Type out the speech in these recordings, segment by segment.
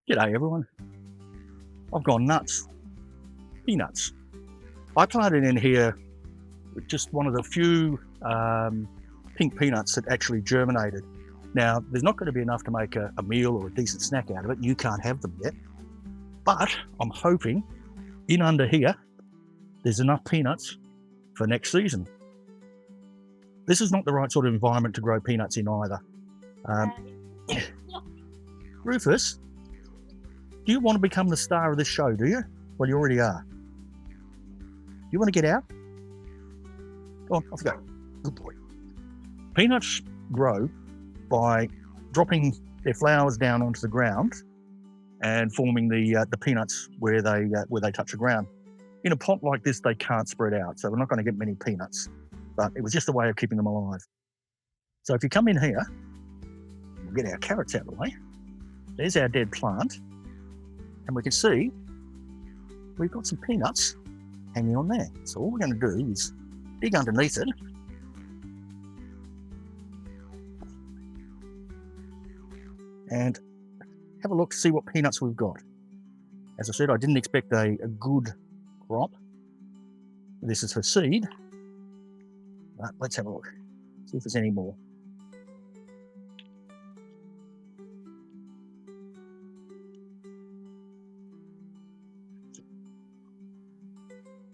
G'day everyone. I've gone nuts. Peanuts. I planted in here just one of the few pink peanuts that actually germinated. Now, there's not going to be enough to make a meal or a decent snack out of it. You can't have them yet. But I'm hoping in under here, there's enough peanuts for next season. This is not the right sort of environment to grow peanuts in either. Rufus, do you want to become the star of this show, do you? Well, you already are. Do you want to get out? Go on, off you go. Good boy. Peanuts grow by dropping their flowers down onto the ground and forming the peanuts where they touch the ground. In a pot like this, they can't spread out, so we're not going to get many peanuts. But it was just a way of keeping them alive. So if you come in here, we'll get our carrots out of the way. There's our dead plant. And we can see we've got some peanuts hanging on there. So all we're going to do is dig underneath it. And have a look to see what peanuts we've got. As I said, I didn't expect a good crop. This is for seed. But let's have a look, see if there's any more.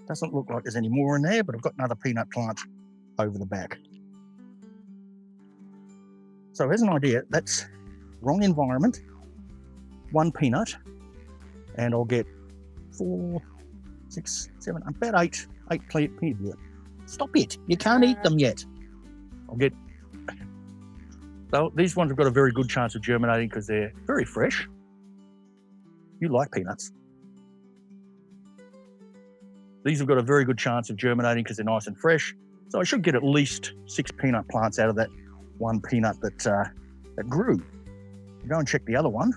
Doesn't look like there's any more in there, but I've got another peanut plant over the back. So as an idea, that's wrong environment, one peanut, and I'll get 4, 6, 7, about eight peanuts. Stop it, you can't eat them yet. I'll get, so these ones have got a very good chance of germinating because they're very fresh. You like peanuts. These have got a very good chance of germinating because they're nice and fresh. So I should get at least 6 peanut plants out of that one peanut that grew. I'll go and check the other one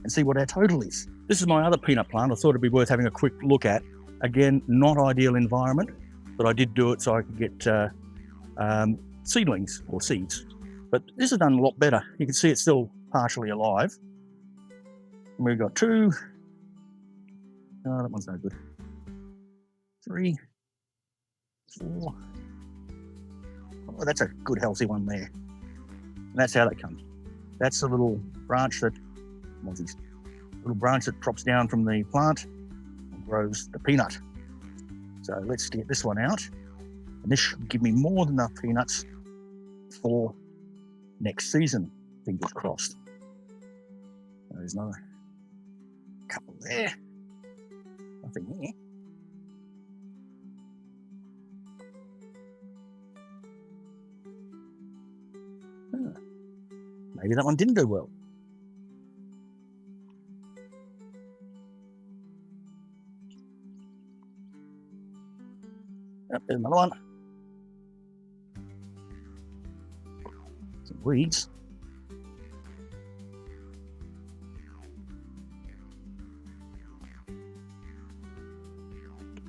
and see what our total is. This is my other peanut plant. I thought it'd be worth having a quick look at. Again, not ideal environment, but I did do it so I could get seedlings or seeds. But this has done a lot better. You can see it's still partially alive. And we've got 2. Oh, that one's no good. 3, 4. Oh, that's a good healthy one there. And that's how they come. That's the little branch that drops down from the plant and grows the peanut. So let's get this one out. And this should give me more than enough peanuts for next season. Fingers crossed. There's another couple there. Nothing here. Maybe that one didn't do well. Oh, there's another one. Some weeds.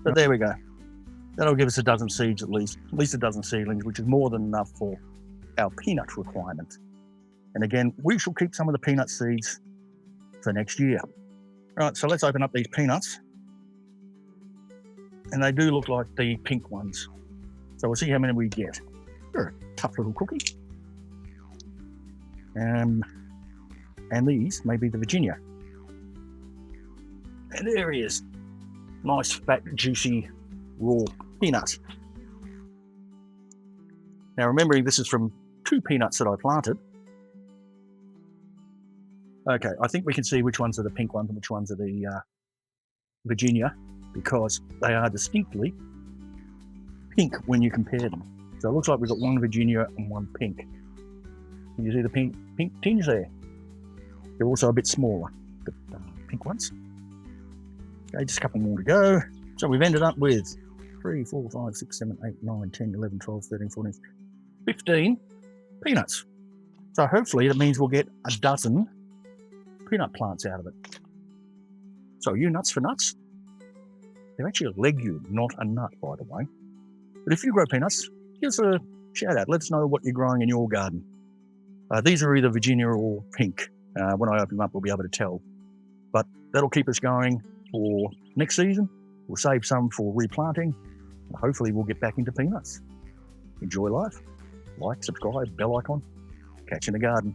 But there we go. That'll give us a dozen seeds at least a dozen seedlings, which is more than enough for our peanut requirement. And again, we shall keep some of the peanut seeds for next year. Right, so let's open up these peanuts. And they do look like the pink ones. So we'll see how many we get. They're a tough little cookie. And these may be the Virginia. And there he is. Nice, fat, juicy, raw peanut. Now remembering this is from 2 peanuts that I planted. Okay, I think we can see which ones are the pink ones and which ones are the Virginia, because they are distinctly pink when you compare them. So it looks like we've got 1 Virginia and 1 pink. Can you see the pink tinge there? They're also a bit smaller, the pink ones. Okay, just a couple more to go. So we've ended up with 3, 4, 5, 6, 7, 8, 9, 10, 11, 12, 13, 14, 15 peanuts. So hopefully that means we'll get a dozen peanut plants out of it. So you nuts for nuts? They're actually a legume, not a nut, by the way. But if you grow peanuts, give us a shout out. Let us know what you're growing in your garden. These are either Virginia or pink. When I open them up, we'll be able to tell But that'll keep us going for next season. We'll save some for replanting. Hopefully we'll get back into peanuts. Enjoy life. Like, subscribe, bell icon. Catch you in the garden.